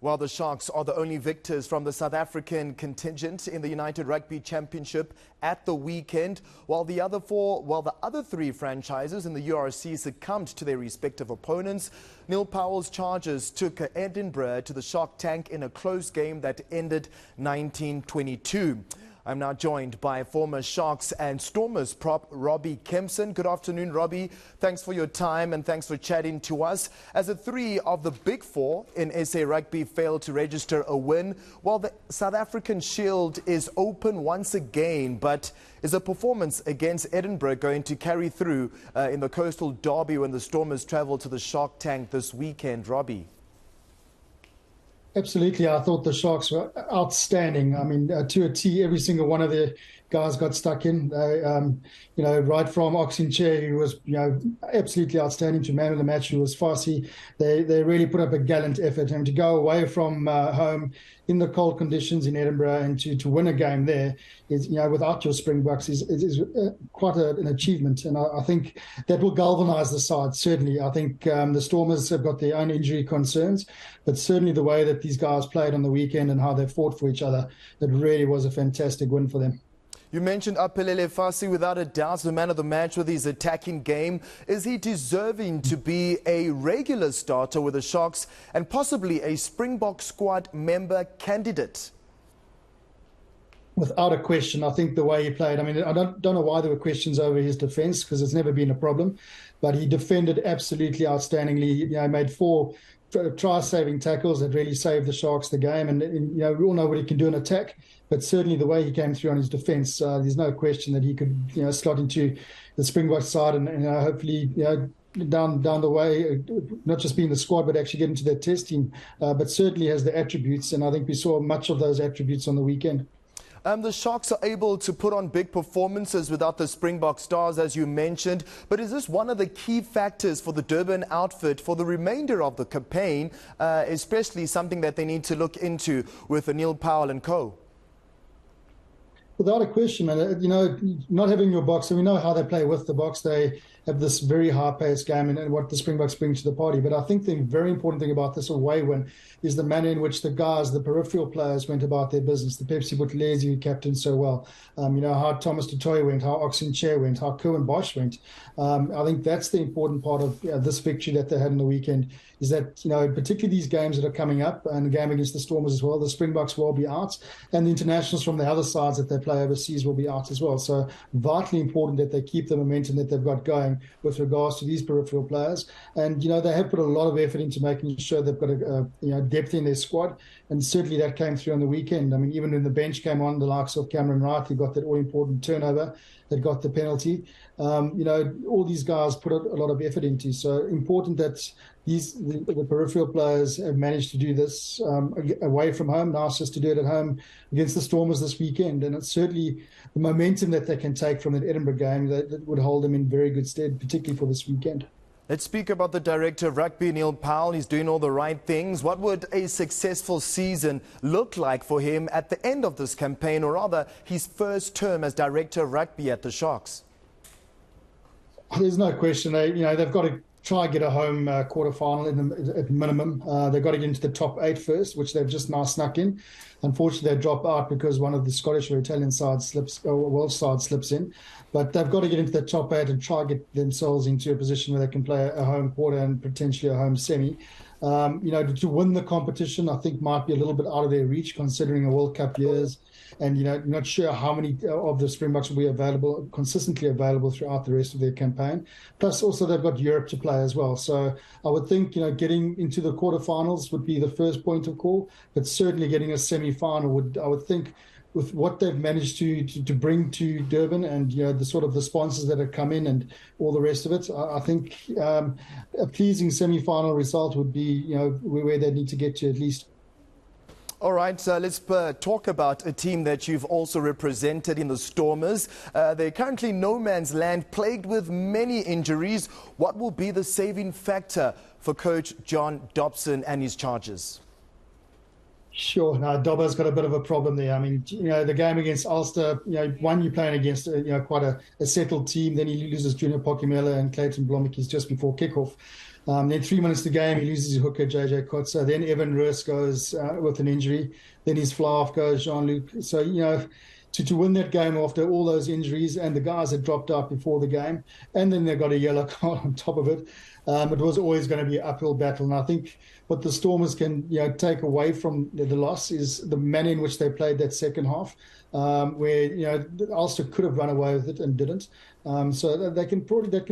Well, the Sharks are the only victors from the South African contingent in the United Rugby Championship at the weekend, while the other three franchises in the URC succumbed to their respective opponents. Neil Powell's Chargers took Edinburgh to the Shark Tank in a close game that ended 19-22. I'm now joined by former Sharks and Stormers prop Robbie Kempton. Good afternoon, Robbie. Thanks for your time and thanks for chatting to us. As the three of the big four in SA Rugby failed to register a win, while the South African Shield is open once again, but is a performance against Edinburgh going to carry through in the Coastal Derby when the Stormers travel to the Shark Tank this weekend, Robbie? Absolutely. I thought the Sharks were outstanding. I mean, to a T, every single one of their guys got stuck in. Right from Oxen Chair, who was, absolutely outstanding, to man of the match, who was Farsi. They really put up a gallant effort. And to go away from home in the cold conditions in Edinburgh and to win a game there is, without your Springboks is quite an achievement. And I think that will galvanise the side, certainly. I think the Stormers have got their own injury concerns, but certainly the way that these guys played on the weekend and how they fought for each other, it really was a fantastic win for them. You mentioned Aphelele Fassi, without a doubt, the man of the match with his attacking game. Is he deserving to be a regular starter with the Sharks and possibly a Springbok squad member candidate? Without a question, I think the way he played, I mean, I don't know why there were questions over his defence, because it's never been a problem, but he defended absolutely outstandingly. He made 4 try-saving tackles that really saved the Sharks the game, and we all know what he can do in attack, but certainly the way he came through on his defence, there's no question that he could slot into the Springbok side and hopefully down the way, not just be in the squad but actually get into that test team, but certainly has the attributes, and I think we saw much of those attributes on the weekend. The Sharks are able to put on big performances without the Springbok stars, as you mentioned. But is this one of the key factors for the Durban outfit for the remainder of the campaign, especially something that they need to look into with Neil Powell and co? Without a question, and not having your box, and we know how they play with the box. They have this very high-paced game and what the Springboks bring to the party. But I think the very important thing about this away win is the manner in which the guys, the peripheral players, went about their business. The Pepsi Buthelezi, who captained so well. How Thomas Tutoy went, how Oxen Chair went, how Kerwin Bosch went. I think that's the important part of this victory that they had on the weekend, is that, particularly these games that are coming up, and the game against the Stormers as well, the Springboks will be out, and the internationals from the other sides that they play overseas will be out as well. So vitally important that they keep the momentum that they've got going with regards to these peripheral players. And, they have put a lot of effort into making sure they've got a depth in their squad. And certainly that came through on the weekend. I mean, even when the bench came on, the likes of Cameron Wright, who got that all-important turnover, that got the penalty. All these guys put a lot of effort into. So important that the peripheral players have managed to do this away from home. Now it's just to do it at home against the Stormers this weekend. And it's certainly the momentum that they can take from that Edinburgh game that would hold them in very good stead, particularly for this weekend. Let's speak about the Director of Rugby, Neil Powell. He's doing all the right things. What would a successful season look like for him at the end of this campaign, or rather his first term as Director of Rugby at the Sharks? There's no question. They've got to try and get a home quarterfinal at minimum. They've got to get into the top 8 first, which they've just now snuck in. Unfortunately, they drop out because one of the Scottish or Italian sides Welsh side slips in. But they've got to get into the top 8 and try and get themselves into a position where they can play a home quarter and potentially a home semi. To win the competition, I think might be a little bit out of their reach, considering the World Cup years. And, not sure how many of the Springboks will be consistently available throughout the rest of their campaign. Plus, also, they've got Europe to play as well. So I would think, getting into the quarterfinals would be the first point of call, but certainly getting a semi-final I would think, with what they've managed to bring to Durban and, the sort of the sponsors that have come in and all the rest of it, I think a pleasing semi-final result would be, where they need to get to at least. All right, let's talk about a team that you've also represented in the Stormers. They're currently no man's land, plagued with many injuries. What will be the saving factor for Coach John Dobson and his Chargers? Sure. No, Dobbo's got a bit of a problem there. I mean, the game against Ulster, one, you're playing against, quite a settled team. Then he loses Junior Pokimela and Clayton Blommetjies just before kickoff. Then 3 minutes to game, he loses his hooker, JJ Kotze. Then Evan Roos goes with an injury. Then his fly-off goes, Jean-Luc. So, to win that game after all those injuries and the guys had dropped out before the game, and then they got a yellow card on top of it, it was always going to be an uphill battle. And I think what the Stormers can take away from the loss is the manner in which they played that second half, where Ulster could have run away with it and didn't. So they can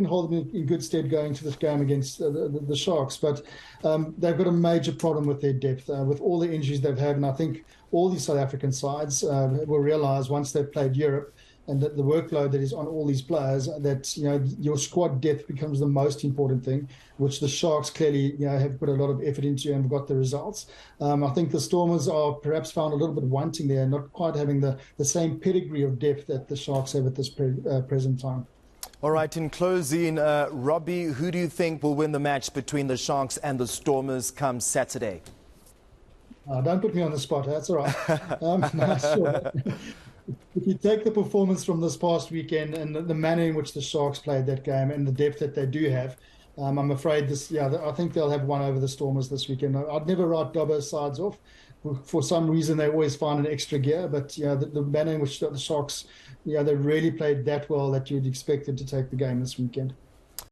hold them in good stead going to this game against the Sharks. But they've got a major problem with their depth, with all the injuries they've had. And I think all these South African sides will realise once they've played Europe and that the workload that is on all these players, that your squad depth becomes the most important thing, which the Sharks clearly have put a lot of effort into and got the results. I think the Stormers are perhaps found a little bit wanting there, not quite having the same pedigree of depth that the Sharks have at this present time. All right, in closing, Robbie, who do you think will win the match between the Sharks and the Stormers come Saturday? Don't put me on the spot. That's all right. No, sure. If you take the performance from this past weekend and the manner in which the Sharks played that game and the depth that they do have, I'm afraid I think they'll have one over the Stormers this weekend. I'd never write Dobbo's sides off. For some reason, they always find an extra gear, but the manner in which the Sharks, they really played that well that you'd expect them to take the game this weekend.